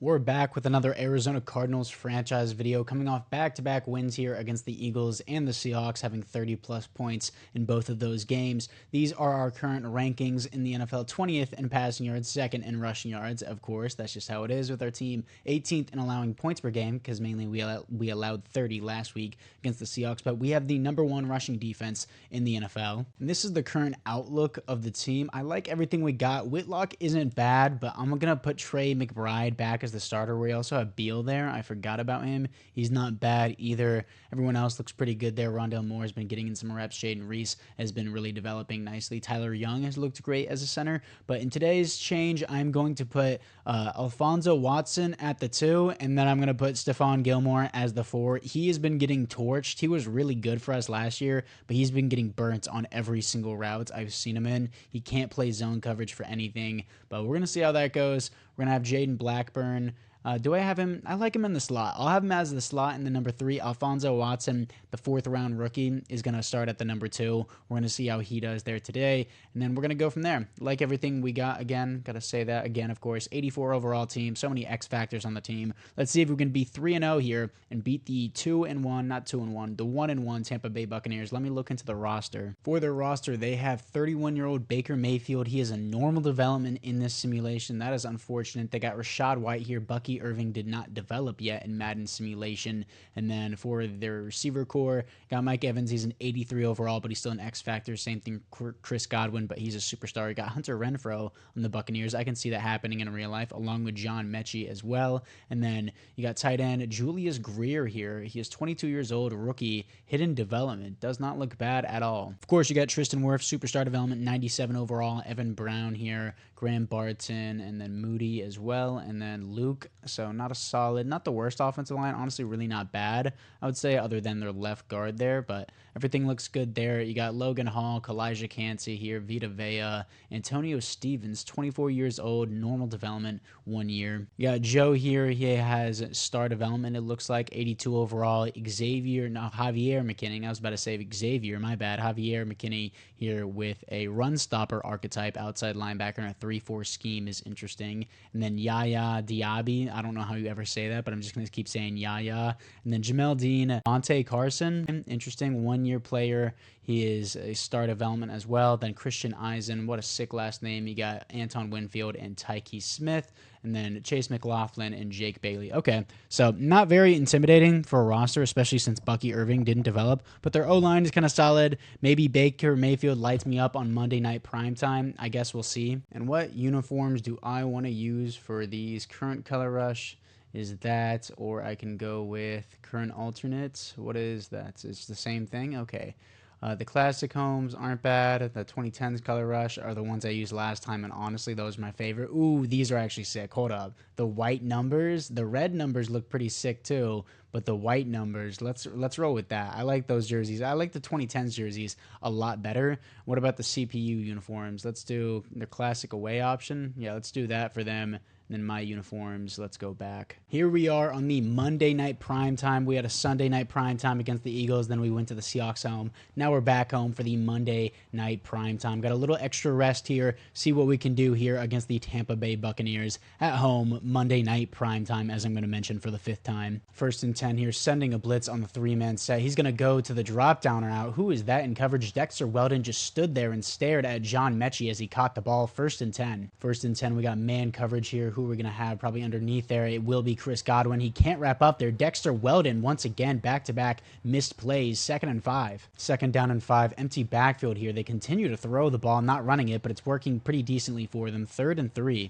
We're back with another Arizona Cardinals franchise video, coming off back-to-back wins here against the Eagles and the Seahawks, having 30-plus points in both of those games. These are our current rankings in the NFL: 20th in passing yards, 2nd in rushing yards. Of course, that's just how it is with our team. 18th in allowing points per game, because mainly we allowed 30 last week against the Seahawks, but we have the #1 rushing defense in the NFL. And this is the current outlook of the team. I like everything we got. Whitlock isn't bad, but I'm going to put Trey McBride back as the starter. We also have Beal there. I forgot about him. He's not bad either. Everyone else looks pretty good there. Rondale Moore has been getting in some reps. Jaden Reese has been really developing nicely. Tyler Young has looked great as a center. But in today's change, I'm going to put Alfonso Watson at the 2, and then I'm going to put Stephon Gilmore as the 4. He has been getting torched. He was really good for us last year, but he's been getting burnt on every single route I've seen him in. He can't play zone coverage for anything, but we're going to see how that goes. We're going to have Jaden Blackburn. Do I have him? I like him in the slot. I'll have him as the slot in the number 3. Alfonso Watson, the 4th-round rookie, is going to start at the number 2. We're going to see how he does there today, and then we're going to go from there. Like everything we got, again, got to say that again, of course. 84 overall team, so many X factors on the team. Let's see if we can be 3-0 here and beat the 2-1, not 2-1, the 1-1 Tampa Bay Buccaneers. Let me look into the roster. For their roster, they have 31-year-old Baker Mayfield. He is a normal development in this simulation. That is unfortunate. They got Rashad White here. Bucky Irving did not develop yet in Madden simulation. And then for their receiver core, got Mike Evans. He's an 83 overall, but he's still an X factor. Same thing, Chris Godwin, but he's a superstar. Got Hunter Renfrow on the Buccaneers. I can see that happening in real life, along with John Mechie as well. And then you got tight end Julius Greer here. He is 22 years old, rookie, hidden development. Does not look bad at all. Of course, you got Tristan Wirfs, superstar development, 97 overall. Evan Brown here, Graham Barton, and then Moody as well, and then Luke. So not a solid, not the worst offensive line. Honestly, really not bad, I would say, other than their left guard there, but everything looks good there. You got Logan Hall, Kalijah Cansey here, Vita Vea, Antonio Stevens, 24 years old, normal development, 1 year. You got Joe here. He has star development, it looks like, 82 overall. Javier McKinney. I was about to say Xavier, my bad. Javier McKinney here with a run stopper archetype, outside linebacker, and a 3-4 scheme is interesting. And then Yaya Diaby. I don't know how you ever say that, but I'm just going to keep saying Yaya. And then Jamel Dean, Monte Carson, interesting, 1-year player. He is a star development as well. Then Christian Eisen, what a sick last name. You got Anton Winfield and Tyke Smith. And then Chase McLaughlin and Jake Bailey. Okay, so not very intimidating for a roster, especially since Bucky Irving didn't develop. But their O-line is kind of solid. Maybe Baker Mayfield lights me up on Monday night primetime. I guess we'll see. And what uniforms do I want to use for these? Current color rush is that, or I can go with current alternates. What is that? It's the same thing? Okay. The classic homes aren't bad. The 2010s color rush are the ones I used last time, and honestly, those are my favorite. Ooh, these are actually sick. Hold up. The white numbers, the red numbers look pretty sick too, but the white numbers, let's roll with that. I like those jerseys. I like the 2010s jerseys a lot better. What about the CPU uniforms? Let's do the classic away option. Yeah, let's do that for them. And then my uniforms, let's go back. Here we are on the Monday night primetime. We had a Sunday night primetime against the Eagles. Then we went to the Seahawks home. Now we're back home for the Monday night primetime. Got a little extra rest here. See what we can do here against the Tampa Bay Buccaneers at home. Monday night primetime, as I'm going to mention for the 5th time. 1st and 10 here, sending a blitz on the 3-man set. He's going to go to the drop down route. Who is that in coverage? Dexter Weldon just stood there and stared at John Mechie as he caught the ball. 1st and 10. 1st and 10, we got man coverage here. Who we're going to have probably underneath there, it will be Chris Godwin. He can't wrap up there. Dexter Weldon, once again, back-to-back missed plays. 2nd and 5. 2nd down and 5. Empty backfield here. They continue to throw the ball, not running it, but it's working pretty decently for them. 3rd and 3.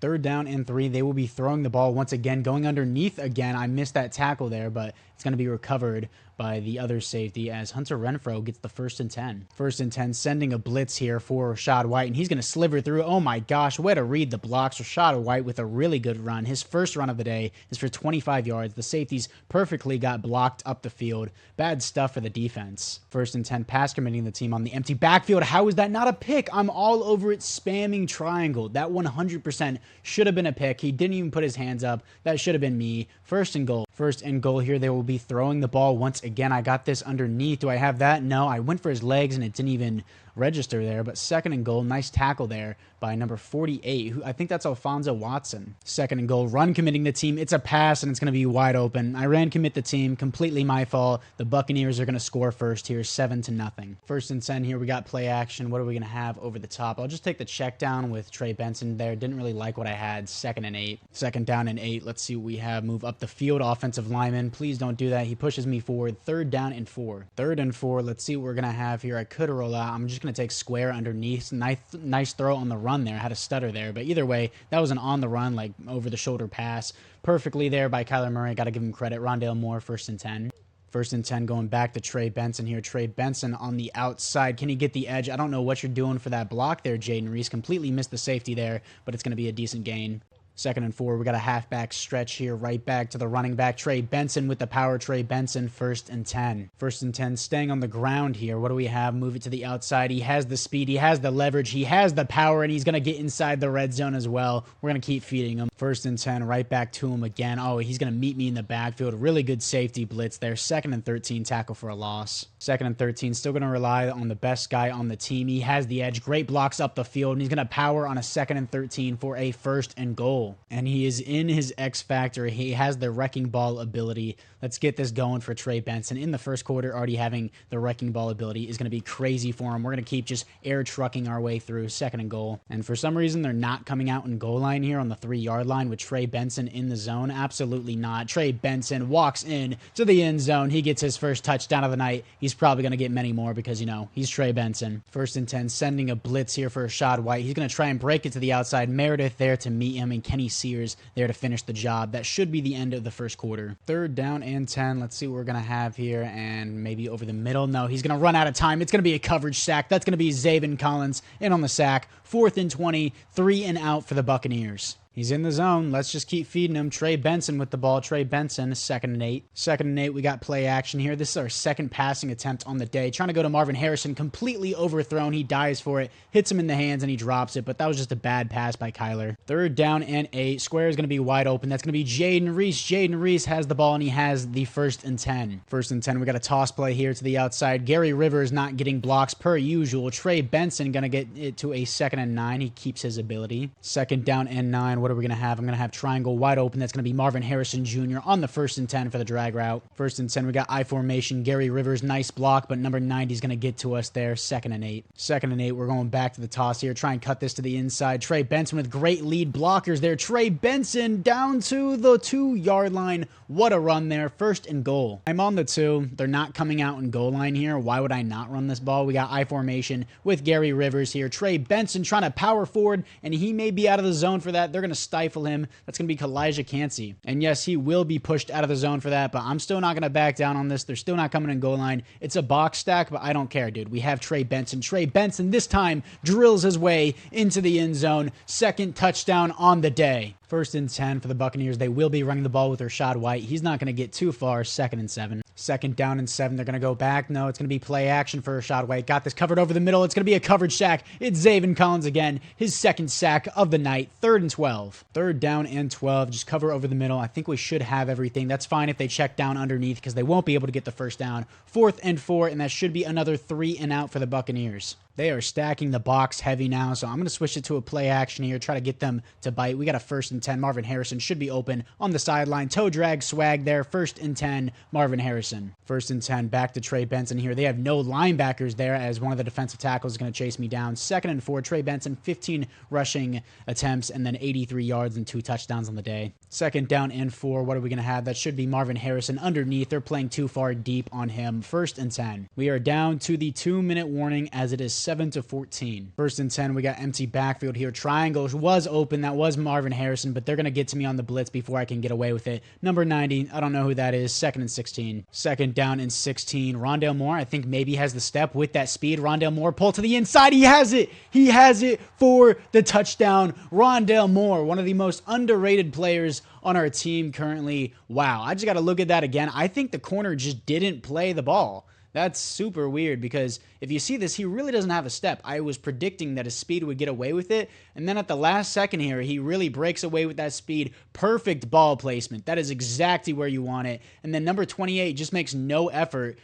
3rd down and 3. They will be throwing the ball once again, going underneath again. I missed that tackle there, but it's going to be recovered by the other safety as Hunter Renfrow gets the 1st and 10. 1st and 10, sending a blitz here for Rashad White, and he's going to sliver through. Oh my gosh, way to read the blocks. Rashad White with a really good run. His first run of the day is for 25 yards. The safeties perfectly got blocked up the field. Bad stuff for the defense. 1st and 10, pass committing the team on the empty backfield. How is that not a pick? I'm all over it, spamming triangle. That 100% should have been a pick. He didn't even put his hands up. That should have been me. 1st and goal. 1st and goal here. They will be throwing the ball once again. I got this underneath. Do I have that? No. I went for his legs and it didn't even register there, but second and goal. Nice tackle there by number 48, who I think that's Alfonso Watson. Second and goal, run committing the team. It's a pass, and it's going to be wide open. I ran commit the team, completely my fault. The Buccaneers are going to score first here, 7-0. First and 10 here, we got play action. What are we going to have over the top? I'll just take the check down with Trey Benson there. Didn't really like what I had. 2nd and 8. Second down and 8. Let's see what we have. Move up the field, offensive lineman. Please don't do that. He pushes me forward. 3rd down and 4. 3rd and 4. Let's see what we're going to have here. I could roll out. I'm just going to take square underneath. Nice throw on the run there. I had a stutter there, but either way, that was an on the run, like over the shoulder pass. Perfectly there by Kyler Murray. Got to give him credit. Rondale Moore, 1st and 10. 1st and 10 going back to Trey Benson here. Trey Benson on the outside. Can he get the edge? I don't know what you're doing for that block there, Jaden Reese. Completely missed the safety there, but it's going to be a decent gain. 2nd and 4. We got a halfback stretch here. Right back to the running back. Trey Benson with the power. Trey Benson, 1st and 10. 1st and 10. Staying on the ground here. What do we have? Move it to the outside. He has the speed. He has the leverage. He has the power, and he's going to get inside the red zone as well. We're going to keep feeding him. 1st and 10. Right back to him again. Oh, he's going to meet me in the backfield. Really good safety blitz there. 2nd and 13. Tackle for a loss. 2nd and 13. Still going to rely on the best guy on the team. He has the edge. Great blocks up the field, and he's going to power on a 2nd and 13 for a 1st and goal. And he is in his X factor. He has the wrecking ball ability. Let's get this going for Trey Benson. In the first quarter, already having the wrecking ball ability is going to be crazy for him. We're going to keep just air trucking our way through. 2nd and goal. And for some reason, they're not coming out in goal line here on the 3-yard line with Trey Benson in the zone. Absolutely not. Trey Benson walks in to the end zone. He gets his first touchdown of the night. He's probably going to get many more because, you know, he's Trey Benson. 1st and 10, sending a blitz here for Rashad White. He's going to try and break it to the outside. Meredith there to meet him, and Kenny Sears there to finish the job. That should be the end of the first quarter. 3rd down and 10. Let's see what we're going to have here, and maybe over the middle. No, he's going to run out of time. It's going to be a coverage sack. That's going to be Zaven Collins in on the sack. 4th and 20, 3 and out for the Buccaneers. He's in the zone. Let's just keep feeding him. Trey Benson with the ball. Trey Benson, 2nd and 8. 2nd and 8, we got play action here. This is our 2nd passing attempt on the day. Trying to go to Marvin Harrison. Completely overthrown. He dives for it. Hits him in the hands, and he drops it. But that was just a bad pass by Kyler. 3rd down and 8. Square is going to be wide open. That's going to be Jaden Reese. Jaden Reese has the ball, and he has the 1st and 10. 1st and 10, we got a toss play here to the outside. Gary Rivers not getting blocks per usual. Trey Benson going to get it to a 2nd and 9. He keeps his ability. 2nd down and 9. What are we going to have? I'm going to have triangle wide open. That's going to be Marvin Harrison Jr. on the 1st and 10 for the drag route. 1st and 10, we got I formation. Gary Rivers, nice block, but number 90 is going to get to us there. 2nd and 8. 2nd and 8, we're going back to the toss here. Try and cut this to the inside. Trey Benson with great lead blockers there. Trey Benson down to the 2-yard line. What a run there. 1st and goal. I'm on the 2. They're not coming out in goal line here. Why would I not run this ball? We got I formation with Gary Rivers here. Trey Benson trying to power forward, and he may be out of the zone for that. They're going to stifle him. That's going to be Kalijah Cansey. And yes, he will be pushed out of the zone for that, but I'm still not going to back down on this. They're still not coming in goal line. It's a box stack, but I don't care, dude. We have Trey Benson. Trey Benson this time drills his way into the end zone. 2nd touchdown on the day. 1st and 10 for the Buccaneers. They will be running the ball with Rashad White. He's not going to get too far. 2nd and 7. 2nd down and 7. They're going to go back. No, it's going to be play action for Rashad White. Got this covered over the middle. It's going to be a coverage sack. It's Zaven Collins again. His 2nd sack of the night. 3rd and 12. 3rd down and 12. Just cover over the middle. I think we should have everything. That's fine if they check down underneath because they won't be able to get the 1st down. 4th and 4, and that should be another 3 and out for the Buccaneers. They are stacking the box heavy now, so I'm going to switch it to a play action here, try to get them to bite. We got a 1st and 10. Marvin Harrison should be open on the sideline. Toe drag swag there. 1st and 10, Marvin Harrison. 1st and 10, back to Trey Benson here. They have no linebackers there as one of the defensive tackles is going to chase me down. 2nd and 4, Trey Benson, 15 rushing attempts and then 83 yards and 2 touchdowns on the day. 2nd down and 4, what are we going to have? That should be Marvin Harrison underneath. They're playing too far deep on him. 1st and 10. We are down to the 2-minute warning as it is 7-14. 1st and 10, we got empty backfield here. Triangle was open. That was Marvin Harrison, but they're going to get to me on the blitz before I can get away with it. Number 90, I don't know who that is. 2nd and 16. 2nd down and 16. Rondale Moore, I think maybe has the step with that speed. Rondale Moore, pull to the inside. He has it. He has it for the touchdown. Rondale Moore, one of the most underrated players on our team currently. Wow, I just got to look at that again. I think the corner just didn't play the ball. That's super weird because if you see this, he really doesn't have a step. I was predicting that his speed would get away with it, And then at the last second here, he really breaks away with that speed. Perfect ball placement. That is exactly where you want it. And then number 28 just makes no effort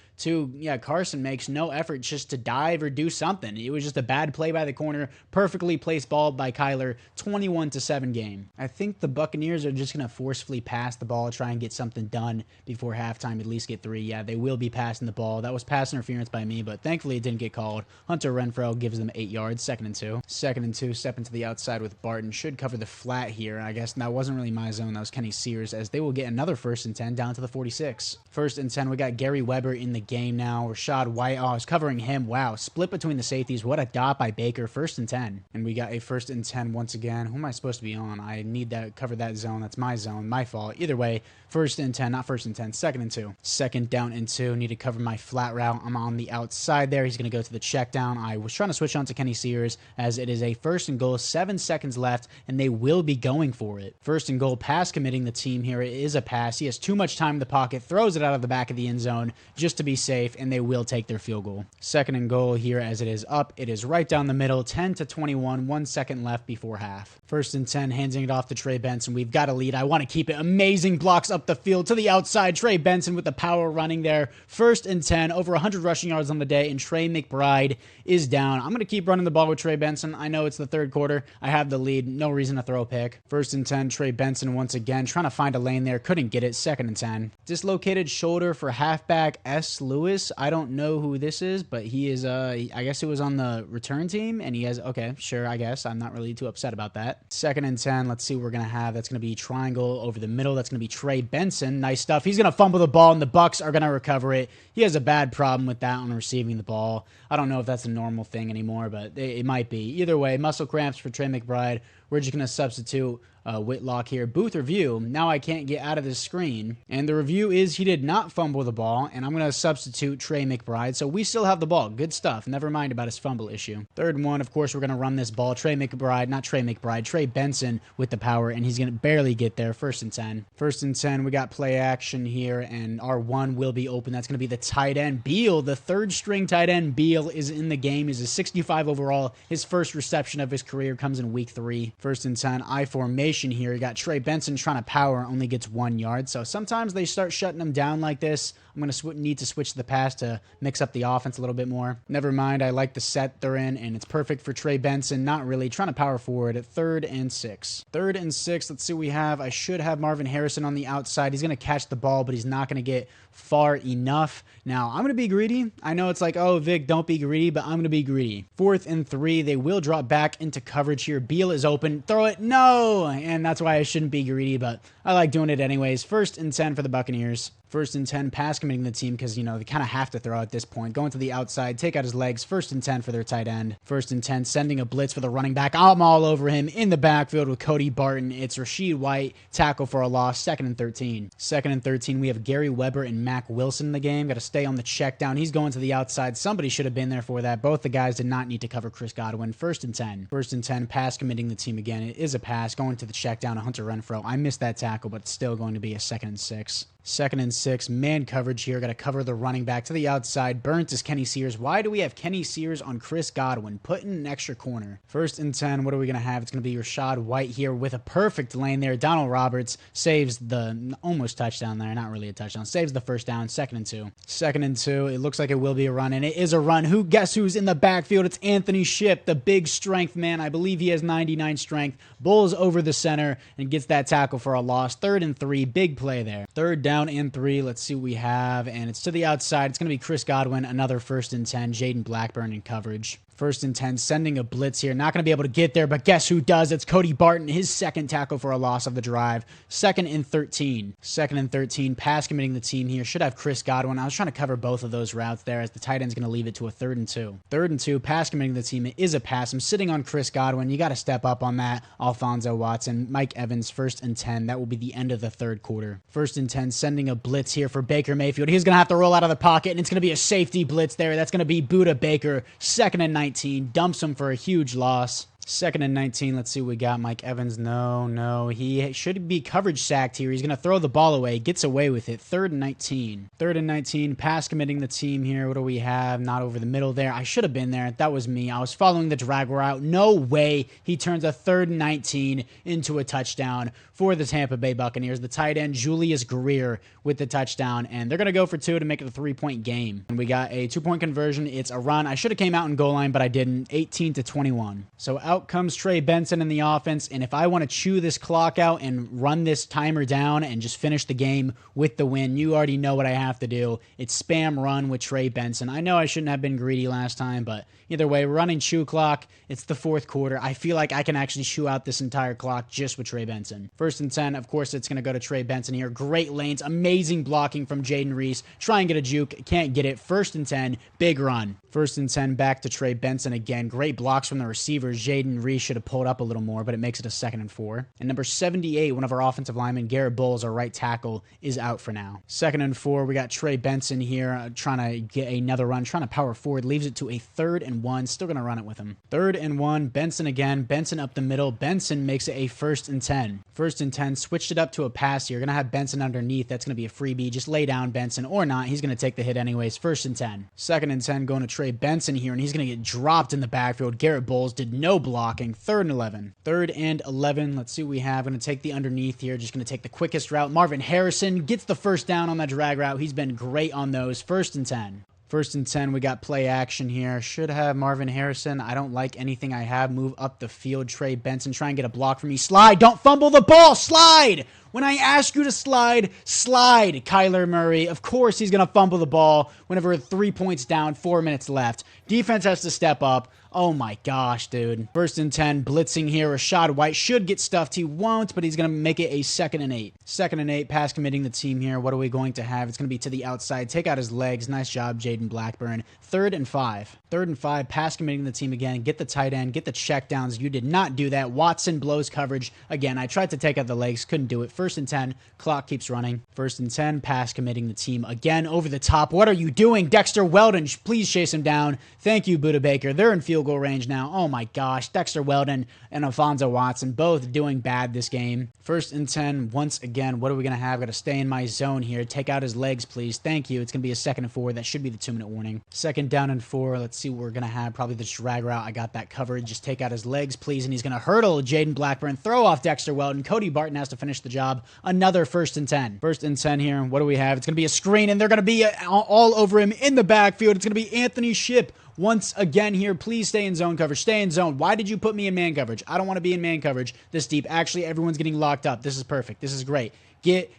Carson makes no effort just to dive or do something. It was just a bad play by the corner. Perfectly placed ball by Kyler. 21-7 game. I think the Buccaneers are just going to forcefully pass the ball, try and get something done before halftime, at least get 3. Yeah, they will be passing the ball. That was pass interference by me, but thankfully it didn't get called. Hunter Renfrow gives them 8 yards. 2nd and 2. 2nd and 2, step into the outside with Barton. Should cover the flat here. I guess that wasn't really my zone. That was Kenny Sears, as they will get another 1st and 10 down to the 46. 1st and 10, we got Gary Weber in the game now. Rashad White, I was covering him. Wow, split between the safeties. What a dot by Baker. 1st and 10. And we got a 1st and 10 once again. Who am I supposed to be on? I need to cover that zone. That's my zone. My fault. Either way, 1st and 10, not 1st and 10. 2nd and 2. 2nd down and 2. Need to cover my flat route. I'm on the outside there. He's going to go to the check down. I was trying to switch on to Kenny Sears, as it is a 1st and goal. 7 seconds left, and they will be going for it. 1st and goal, pass committing the team here. It is a pass. He has too much time in the pocket. Throws it out of the back of the end zone just to be safe, and they will take their field goal. 2nd and goal here, as it is up. It is right down the middle. 10-21. 1 second left before half. 1st and 10, handing it off to Trey Benson. We've got a lead. I want to keep it. Amazing blocks up the field to the outside. Trey Benson with the power running there. 1st and 10, over 100 rushing yards on the day, and Trey McBride is down. I'm going to keep running the ball with Trey Benson. I know it's the 3rd quarter. I have the lead. No reason to throw a pick. 1st and 10, Trey Benson once again trying to find a lane there. Couldn't get it. 2nd and 10. Dislocated shoulder for halfback S. Lewis. I don't know who this is, but he is, I guess it was on the return team, and he has, okay, sure, I guess. I'm not really too upset about that. 2nd and 10. Let's see what we're going to have. That's going to be triangle over the middle. That's going to be Trey Benson. Nice stuff. He's going to fumble the ball, and the Bucs are going to recover it. He has a bad problem with that on receiving the ball. I don't know if that's a normal thing anymore, but it might be. Either way, muscle cramps for Trey McBride. We're just going to substitute Whitlock here. Booth review. Now I can't get out of this screen. And the review is he did not fumble the ball, and I'm going to substitute Trey McBride. So we still have the ball. Good stuff. Never mind about his fumble issue. 3rd and 1, of course, we're going to run this ball. Trey Benson with the power, and he's going to barely get there. 1st and 10. 1st and 10, we got play action here, and our 1 will be open. That's going to be the tight end, Beal. The 3rd string tight end, Beal, is in the game. He's a 65 overall. His first reception of his career comes in week 3. 1st and 10, I formation here. You got Trey Benson trying to power, only gets 1 yard. So sometimes they start shutting them down like this. I'm going to need to switch to the pass to mix up the offense a little bit more. Never mind. I like the set they're in, and it's perfect for Trey Benson. Not really. Trying to power forward at 3rd and 6. 3rd and 6. Let's see what we have. I should have Marvin Harrison on the outside. He's going to catch the ball, but he's not going to get far enough. Now, I'm going to be greedy. I know it's like, oh, Vic, don't be greedy, but I'm going to be greedy. 4th and 3. They will drop back into coverage here. Beal is open. Throw it. No! And that's why I shouldn't be greedy, but I like doing it anyways. 1st and 10 for the Buccaneers. 1st and 10, pass committing the team because, they kind of have to throw at this point. Going to the outside, take out his legs. 1st and 10 for their tight end. 1st and 10, sending a blitz for the running back. I'm all over him in the backfield with Cody Barton. It's Rashad White, tackle for a loss. 2nd and 13. 2nd and 13, we have Gary Weber and Mac Wilson in the game. Got to stay on the check down. He's going to the outside. Somebody should have been there for that. Both the guys did not need to cover Chris Godwin. 1st and 10. 1st and 10, pass committing the team again. It is a pass. Going to the check down to Hunter Renfrow. I missed that tackle, but it's still going to be a 2nd and 6. 2nd and 6, man coverage here. Got to cover the running back to the outside. Burnt is Kenny Sears. Why do we have Kenny Sears on Chris Godwin? Put in an extra corner. 1st and 10, what are we going to have? It's going to be Rashad White here with a perfect lane there. Donald Roberts saves the almost touchdown there. Not really a touchdown. Saves the 1st down. 2nd and 2. 2nd and 2. It looks like it will be a run, and it is a run. Guess who's in the backfield? It's Anthony Shipp, the big strength man. I believe he has 99 strength. Bulls over the center and gets that tackle for a loss. 3rd and 3. Big play there. 3rd down and 3. Let's see what we have. And it's to the outside. It's going to be Chris Godwin. Another 1st and 10. Jaden Blackburn in coverage. 1st and 10, sending a blitz here. Not going to be able to get there, but guess who does? It's Cody Barton, his 2nd tackle for a loss of the drive. 2nd and 13. 2nd and 13, pass committing the team here. Should have Chris Godwin. I was trying to cover both of those routes there as the tight end's going to leave it to a 3rd and 2. 3rd and 2, pass committing the team. It is a pass. I'm sitting on Chris Godwin. You got to step up on that. Alfonso Watson, Mike Evans, 1st and 10. That will be the end of the 3rd quarter. 1st and 10, sending a blitz here for Baker Mayfield. He's going to have to roll out of the pocket, and it's going to be a safety blitz there. That's going to be Buda Baker. 2nd and 19. Dumps him for a huge loss. 2nd and 19. Let's see what we got. Mike Evans. No. He should be coverage sacked here. He's going to throw the ball away. Gets away with it. 3rd and 19. 3rd and 19. Pass committing the team here. What do we have? Not over the middle there. I should have been there. That was me. I was following the drag route. No way he turns a 3rd and 19 into a touchdown for the Tampa Bay Buccaneers. The tight end, Julius Greer, with the touchdown. And they're going to go for 2 to make it a 3-point game. And we got a 2-point conversion. It's a run. I should have came out in goal line, but I didn't. 18-21. So out comes Trey Benson in the offense, and if I want to chew this clock out and run this timer down and just finish the game with the win, you already know what I have to do. It's spam run with Trey Benson. I know I shouldn't have been greedy last time, but either way, running chew clock. It's the 4th quarter. I feel like I can actually chew out this entire clock just with Trey Benson. 1st and 10, of course, it's going to go to Trey Benson here. Great lanes, amazing blocking from Jaden Reese. Try and get a juke, can't get it. 1st and 10, big run. 1st and 10, back to Trey Benson again. Great blocks from the receivers. Jaden Reese should have pulled up a little more, but it makes it a 2nd and 4. And number 78, one of our offensive linemen, Garrett Bowles, our right tackle, is out for now. 2nd and 4, we got Trey Benson here trying to get another run, trying to power forward. Leaves it to a 3rd and 1. Still going to run it with him. 3rd and 1, Benson again. Benson up the middle. Benson makes it a 1st and 10. 1st and 10, switched it up to a pass here. Going to have Benson underneath. That's going to be a freebie. Just lay down Benson or not. He's going to take the hit anyways. 1st and 10. 2nd and 10 going to Trey Benson here, and he's going to get dropped in the backfield. Garrett Bowles did no blocking. 3rd and 11. 3rd and 11. Let's see what we have. Going to take the underneath here. Just going to take the quickest route. Marvin Harrison gets the 1st down on that drag route. He's been great on those. 1st and 10. 1st and 10, we got play action here. Should have Marvin Harrison. I don't like anything I have. Move up the field. Trey Benson, try and get a block for me. Slide. Don't fumble the ball. Slide. When I ask you to slide, slide. Kyler Murray. Of course he's going to fumble the ball whenever we're 3 points down, 4 minutes left. Defense has to step up. Oh my gosh, dude. 1st and 10, blitzing here. Rashad White should get stuffed. He won't, but he's going to make it a 2nd and 8. 2nd and 8, pass committing the team here. What are we going to have? It's going to be to the outside. Take out his legs. Nice job, Jaden Blackburn. 3rd and 5. 3rd and 5, pass committing the team again. Get the tight end. Get the check downs. You did not do that. Watson blows coverage. Again, I tried to take out the legs. Couldn't do it. 1st and 10, clock keeps running. 1st and 10, pass committing the team again over the top. What are you doing? Dexter Weldon, please chase him down. Thank you, Buda Baker. They're in field goal range now. Oh my gosh. Dexter Weldon and Alfonso Watson both doing bad this game. 1st and 10, once again, what are we going to have? Got to stay in my zone here. Take out his legs, please. Thank you. It's going to be a 2nd and 4. That should be the 2-minute warning. 2nd down and 4. Let's see what we're going to have. Probably this drag route. I got that covered. Just take out his legs, please. And he's going to hurdle Jaden Blackburn. Throw off Dexter Weldon. Cody Barton has to finish the job. Another 1st and 10. 1st and 10 here. What do we have? It's going to be a screen, and they're going to be all over him in the backfield. It's going to be Anthony Shipp. Once again here, please stay in zone coverage. Stay in zone. Why did you put me in man coverage? I don't want to be in man coverage this deep. Actually, everyone's getting locked up. This is perfect. This is great. Get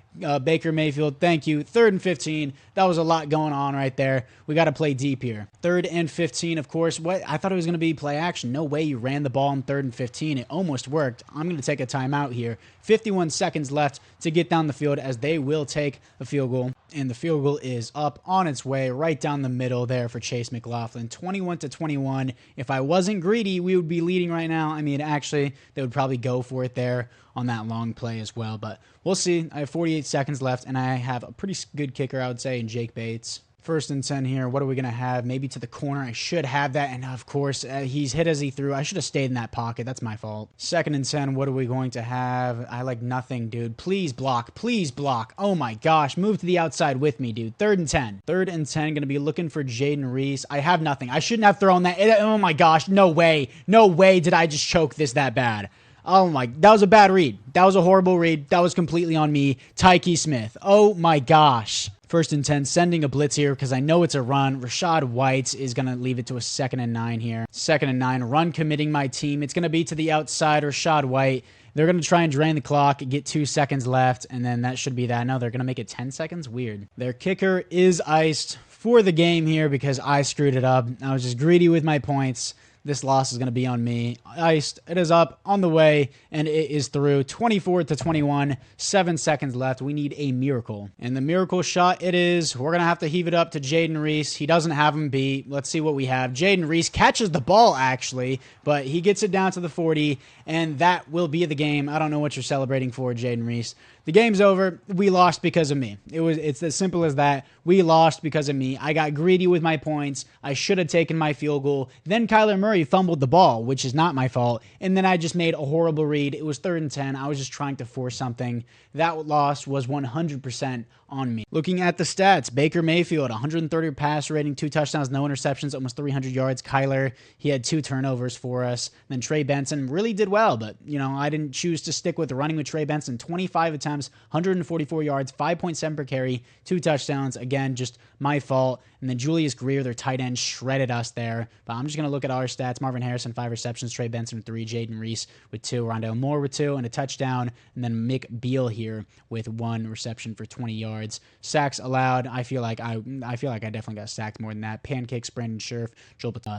Baker Mayfield. Thank you. 3rd and 15. That was a lot going on right there. We got to play deep here. 3rd and 15, of course. What? I thought it was going to be play action. No way you ran the ball in 3rd and 15. It almost worked. I'm going to take a timeout here. 51 seconds left to get down the field as they will take a field goal. And the field goal is up on its way right down the middle there for Chase McLaughlin. 21-21. If I wasn't greedy, we would be leading right now. I mean, actually, they would probably go for it there on that long play as well. But we'll see. I have 48 seconds left, and I have a pretty good kicker, I would say, in Jake Bates. 1st and 10 here. What are we going to have? Maybe to the corner. I should have that. And of course, he's hit as he threw. I should have stayed in that pocket. That's my fault. 2nd and 10. What are we going to have? I like nothing, dude. Please block. Please block. Oh my gosh. Move to the outside with me, dude. 3rd and 10. 3rd and 10. Going to be looking for Jaden Reese. I have nothing. I shouldn't have thrown that. Oh my gosh. No way. No way did I just choke this that bad. Oh my, that was a bad read. That was a horrible read. That was completely on me. Tyke Smith. Oh my gosh. 1st and 10, sending a blitz here because I know it's a run. Rashad White is going to leave it to a 2nd and 9 here. 2nd and 9, run committing my team. It's going to be to the outside, Rashad White. They're going to try and drain the clock, get 2 seconds left, and then that should be that. No, they're going to make it 10 seconds? Weird. Their kicker is iced for the game here because I screwed it up. I was just greedy with my points. This loss is going to be on me. Iced. It is up on the way, and it is through. 24-21. 7 seconds left. We need a miracle. And the miracle shot it is. We're going to have to heave it up to Jaden Reese. He doesn't have him beat. Let's see what we have. Jaden Reese catches the ball, actually, but he gets it down to the 40, and that will be the game. I don't know what you're celebrating for, Jaden Reese. The game's over. We lost because of me. It's as simple as that. We lost because of me. I got greedy with my points. I should have taken my field goal. Then Kyler Murray fumbled the ball, which is not my fault. And then I just made a horrible read. It was 3rd and 10. I was just trying to force something. That loss was 100% on me. Looking at the stats, Baker Mayfield, 130 pass rating, 2 touchdowns, no interceptions, almost 300 yards. Kyler, he had 2 turnovers for us. Then Trey Benson really did well, but, I didn't choose to stick with running with Trey Benson. 25 attempts, 144 yards, 5.7 per carry, 2 touchdowns. Again, just my fault. And then Julius Greer, their tight end, shredded us there. But I'm just going to look at our stats. Marvin Harrison, 5 receptions. Trey Benson with 3. Jaden Reese with 2. Rondale Moore with 2 and a touchdown. And then Mick Beal here with 1 reception for 20 yards. Sacks allowed. I feel like I definitely got sacked more than that. Pancakes, Brandon Scherf.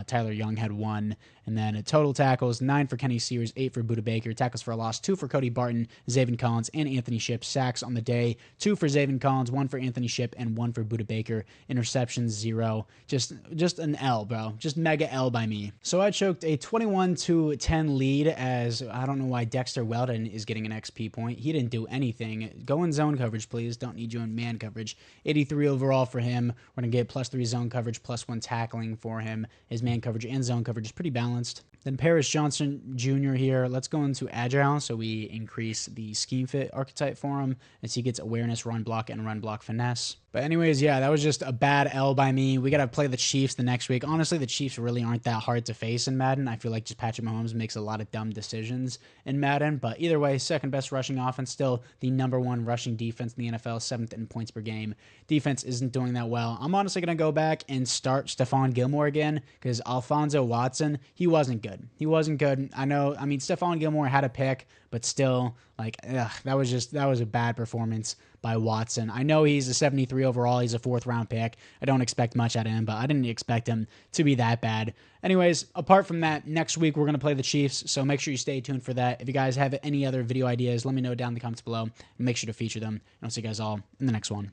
Tyler Young had 1. And then total tackles, 9 for Kenny Sears, 8 for Budda Baker. Tackles for a loss, 2 for Cody Barton, Zaven Collins, and Anthony Shipp. Sacks on the day, 2 for Zaven Collins, 1 for Anthony Shipp, and 1 for Budda Baker. Interceptions, 0. Just an L, bro. Just mega L by me. So I choked a 21-10 lead, as I don't know why Dexter Weldon is getting an XP point. He didn't do anything. Go in zone coverage, please. Don't need you in man coverage. 83 overall for him. We're going to get +3 zone coverage, +1 tackling for him. His man coverage and zone coverage is pretty balanced. Then Paris Johnson Jr. here. Let's go into Agile, so we increase the scheme fit archetype for him as he gets awareness, run block, and run block finesse. But anyways, yeah, that was just a bad L by me. We got to play the Chiefs the next week. Honestly, the Chiefs really aren't that hard to face in Madden. I feel like just Patrick Mahomes makes a lot of dumb decisions in Madden. But either way, 2nd best rushing offense, still the #1 rushing defense in the NFL, 7th in points per game. Defense isn't doing that well. I'm honestly going to go back and start Stephon Gilmore again because Alfonso Watson, he wasn't good. He wasn't good. I mean, Stephon Gilmore had a pick, but still, that was a bad performance by Watson. I know he's a 73 overall. He's a 4th round pick. I don't expect much out of him, but I didn't expect him to be that bad. Anyways, apart from that, next week we're going to play the Chiefs, so make sure you stay tuned for that. If you guys have any other video ideas, let me know down in the comments below, and make sure to feature them. And I'll see you guys all in the next one.